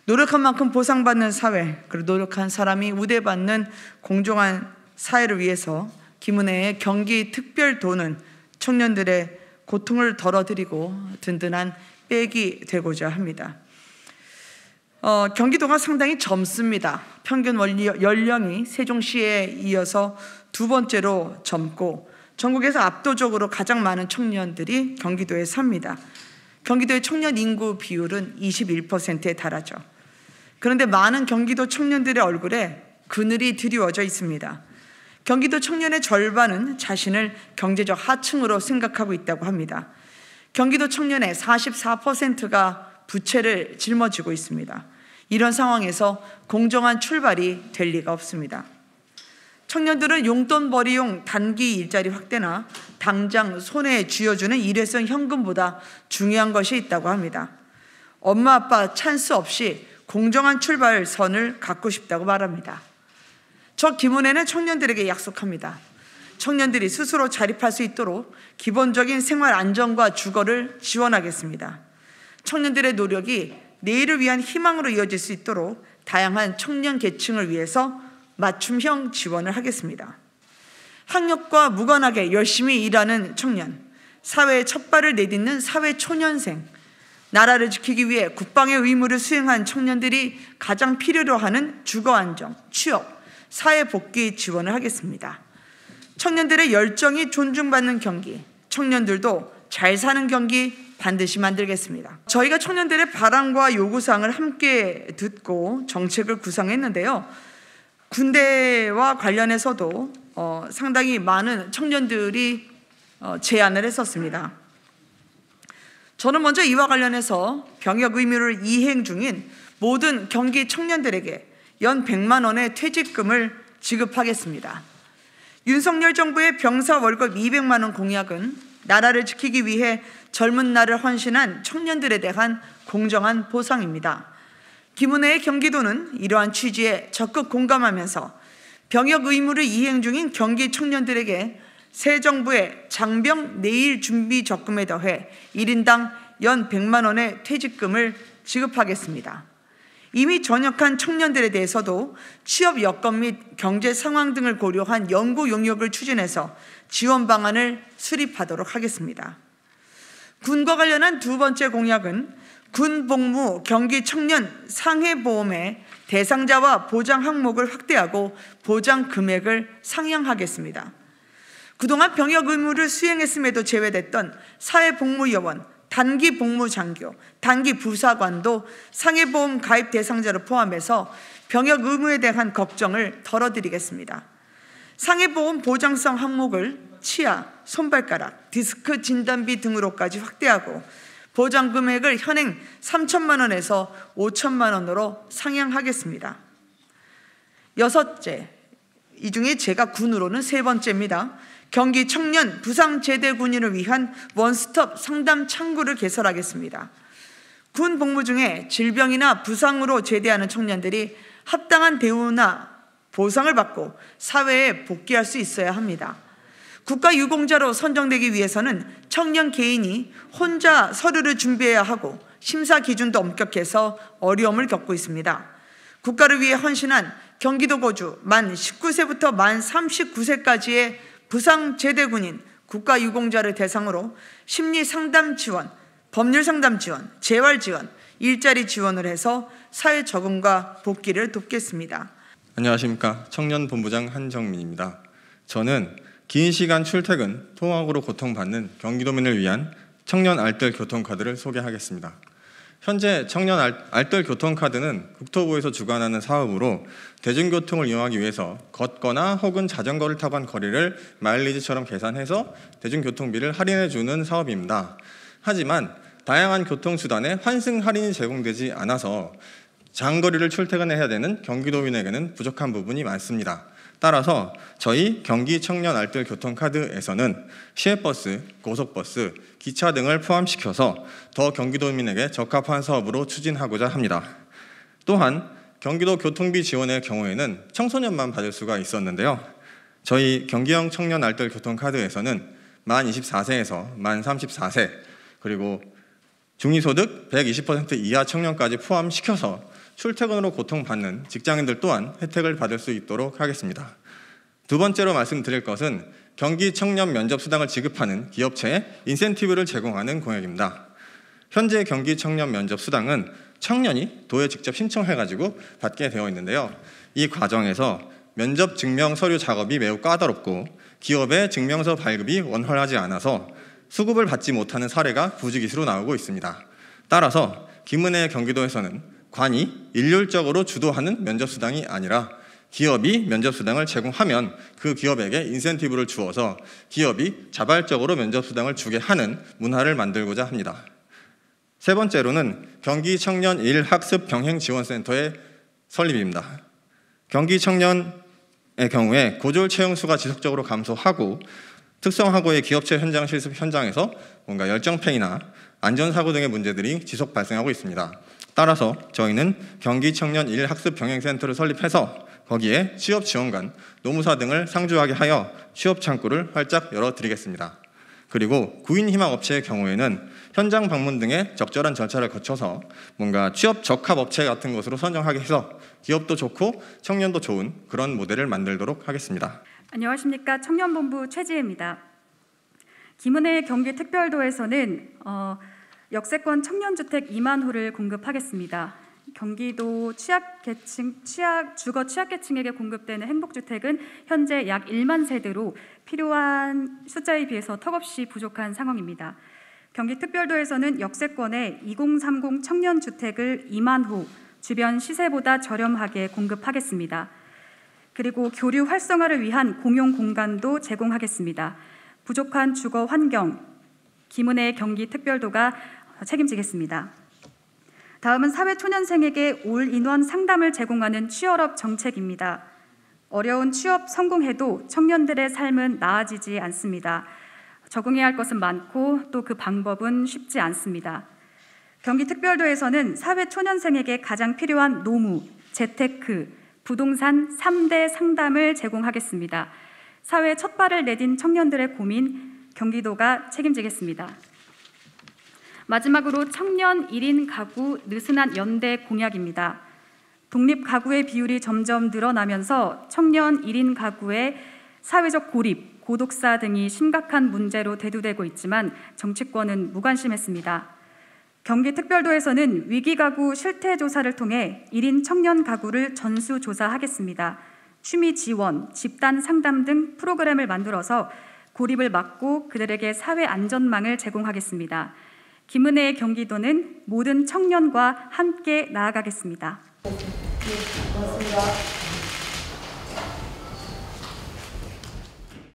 노력한 만큼 보상받는 사회, 그리고 노력한 사람이 우대받는 공정한 사회를 위해서 김은혜의 경기특별도는 청년들의 고통을 덜어드리고 든든한 백이 되고자 합니다. 경기도가 상당히 젊습니다. 평균 연령이 세종시에 이어서 두 번째로 젊고 전국에서 압도적으로 가장 많은 청년들이 경기도에 삽니다. 경기도의 청년 인구 비율은 21%에 달하죠. 그런데 많은 경기도 청년들의 얼굴에 그늘이 드리워져 있습니다. 경기도 청년의 절반은 자신을 경제적 하층으로 생각하고 있다고 합니다. 경기도 청년의 44%가 부채를 짊어지고 있습니다. 이런 상황에서 공정한 출발이 될 리가 없습니다. 청년들은 용돈벌이용 단기 일자리 확대나 당장 손에 쥐어주는 일회성 현금보다 중요한 것이 있다고 합니다. 엄마 아빠 찬스 없이 공정한 출발선을 갖고 싶다고 말합니다. 저 김은혜는 청년들에게 약속합니다. 청년들이 스스로 자립할 수 있도록 기본적인 생활 안정과 주거를 지원하겠습니다. 청년들의 노력이 내일을 위한 희망으로 이어질 수 있도록 다양한 청년 계층을 위해서 맞춤형 지원을 하겠습니다. 학력과 무관하게 열심히 일하는 청년, 사회에 첫 발을 내딛는 사회초년생, 나라를 지키기 위해 국방의 의무를 수행한 청년들이 가장 필요로 하는 주거안정, 취업, 사회복귀 지원을 하겠습니다. 청년들의 열정이 존중받는 경기, 청년들도 잘 사는 경기 반드시 만들겠습니다. 저희가 청년들의 바람과 요구사항을 함께 듣고 정책을 구상했는데요. 군대와 관련해서도 상당히 많은 청년들이 제안을 했었습니다. 저는 먼저 이와 관련해서 병역 의무를 이행 중인 모든 경기 청년들에게 연 100만 원의 퇴직금을 지급하겠습니다. 윤석열 정부의 병사 월급 200만 원 공약은 나라를 지키기 위해 젊은 날을 헌신한 청년들에 대한 공정한 보상입니다. 김은혜의 경기도는 이러한 취지에 적극 공감하면서 병역 의무를 이행 중인 경기 청년들에게 새 정부의 장병 내일 준비 적금에 더해 1인당 연 100만 원의 퇴직금을 지급하겠습니다. 이미 전역한 청년들에 대해서도 취업 여건 및 경제 상황 등을 고려한 연구 용역을 추진해서 지원 방안을 수립하도록 하겠습니다. 군과 관련한 두 번째 공약은 군복무 경기 청년 상해보험의 대상자와 보장 항목을 확대하고 보장 금액을 상향하겠습니다. 그동안 병역 의무를 수행했음에도 제외됐던 사회복무요원, 단기 복무장교, 단기 부사관도 상해보험 가입 대상자로 포함해서 병역 의무에 대한 걱정을 덜어드리겠습니다. 상해보험 보장성 항목을 치아, 손발가락, 디스크 진단비 등으로까지 확대하고 보장 금액을 현행 3천만 원에서 5천만 원으로 상향하겠습니다. 여섯째, 이 중에 제가 군으로는 세 번째입니다. 경기 청년 부상제대 군인을 위한 원스톱 상담 창구를 개설하겠습니다. 군 복무 중에 질병이나 부상으로 제대하는 청년들이 합당한 대우나 보상을 받고 사회에 복귀할 수 있어야 합니다. 국가유공자로 선정되기 위해서는 청년 개인이 혼자 서류를 준비해야 하고 심사 기준도 엄격해서 어려움을 겪고 있습니다. 국가를 위해 헌신한 경기도 거주 만 19세부터 만 39세까지의 부상제대군인 국가유공자를 대상으로 심리상담 지원, 법률상담 지원, 재활지원, 일자리 지원을 해서 사회 적응과 복귀를 돕겠습니다. 안녕하십니까. 청년본부장 한정민입니다. 저는 긴 시간 출퇴근, 통학으로 고통받는 경기도민을 위한 청년 알뜰 교통카드를 소개하겠습니다. 현재 청년 알뜰 교통카드는 국토부에서 주관하는 사업으로 대중교통을 이용하기 위해서 걷거나 혹은 자전거를 타고 한 거리를 마일리지처럼 계산해서 대중교통비를 할인해주는 사업입니다. 하지만 다양한 교통수단에 환승 할인이 제공되지 않아서 장거리를 출퇴근해야 되는 경기도민에게는 부족한 부분이 많습니다. 따라서 저희 경기 청년 알뜰 교통카드에서는 시외버스, 고속버스, 기차 등을 포함시켜서 더 경기도민에게 적합한 사업으로 추진하고자 합니다. 또한 경기도 교통비 지원의 경우에는 청소년만 받을 수가 있었는데요. 저희 경기형 청년 알뜰 교통카드에서는 만 24세에서 만 34세 그리고 중위소득 120% 이하 청년까지 포함시켜서 출퇴근으로 고통받는 직장인들 또한 혜택을 받을 수 있도록 하겠습니다. 두 번째로 말씀드릴 것은 경기 청년 면접 수당을 지급하는 기업체에 인센티브를 제공하는 공약입니다. 현재 경기 청년 면접 수당은 청년이 도에 직접 신청해가지고 받게 되어 있는데요. 이 과정에서 면접 증명 서류 작업이 매우 까다롭고 기업의 증명서 발급이 원활하지 않아서 수급을 받지 못하는 사례가 부지기수로 나오고 있습니다. 따라서 김은혜 경기도에서는 관이 일률적으로 주도하는 면접 수당이 아니라 기업이 면접 수당을 제공하면 그 기업에게 인센티브를 주어서 기업이 자발적으로 면접 수당을 주게 하는 문화를 만들고자 합니다. 세 번째로는 경기 청년 일학습 병행 지원센터의 설립입니다. 경기 청년의 경우에 고졸 채용 수가 지속적으로 감소하고 특성화고의 기업체 현장 실습 현장에서 뭔가 열정페이나 안전사고 등의 문제들이 지속 발생하고 있습니다. 따라서 저희는 경기 청년 일학습 병행센터를 설립해서 거기에 취업 지원관, 노무사 등을 상주하게 하여 취업 창구를 활짝 열어드리겠습니다. 그리고 구인 희망 업체의 경우에는 현장 방문 등의 적절한 절차를 거쳐서 뭔가 취업 적합 업체 같은 것으로 선정하게 해서 기업도 좋고 청년도 좋은 그런 모델을 만들도록 하겠습니다. 안녕하십니까. 청년본부 최지혜입니다. 김은혜 경기특별도에서는 역세권 청년주택 2만 호를 공급하겠습니다. 경기도 주거 취약계층에게 공급되는 행복주택은 현재 약 1만 세대로 필요한 숫자에 비해서 턱없이 부족한 상황입니다. 경기특별도에서는 역세권에 2030 청년주택을 2만 호 주변 시세보다 저렴하게 공급하겠습니다. 그리고 교류 활성화를 위한 공용 공간도 제공하겠습니다. 부족한 주거 환경, 김은혜 경기특별도가 책임지겠습니다. 다음은 사회초년생에게 올인원 상담을 제공하는 취업업 정책입니다. 어려운 취업 성공해도 청년들의 삶은 나아지지 않습니다. 적응해야 할 것은 많고 또 그 방법은 쉽지 않습니다. 경기특별도에서는 사회초년생에게 가장 필요한 노무, 재테크, 부동산 3대 상담을 제공하겠습니다. 사회 첫 발을 내딘 청년들의 고민, 경기도가 책임지겠습니다. 마지막으로 청년 1인 가구 느슨한 연대 공약입니다. 독립 가구의 비율이 점점 늘어나면서 청년 1인 가구의 사회적 고립, 고독사 등이 심각한 문제로 대두되고 있지만 정치권은 무관심했습니다. 경기특별도에서는 위기가구 실태조사를 통해 1인 청년 가구를 전수조사하겠습니다. 취미 지원, 집단 상담 등 프로그램을 만들어서 고립을 막고 그들에게 사회 안전망을 제공하겠습니다. 김은혜의 경기도는 모든 청년과 함께 나아가겠습니다. 네, 고맙습니다.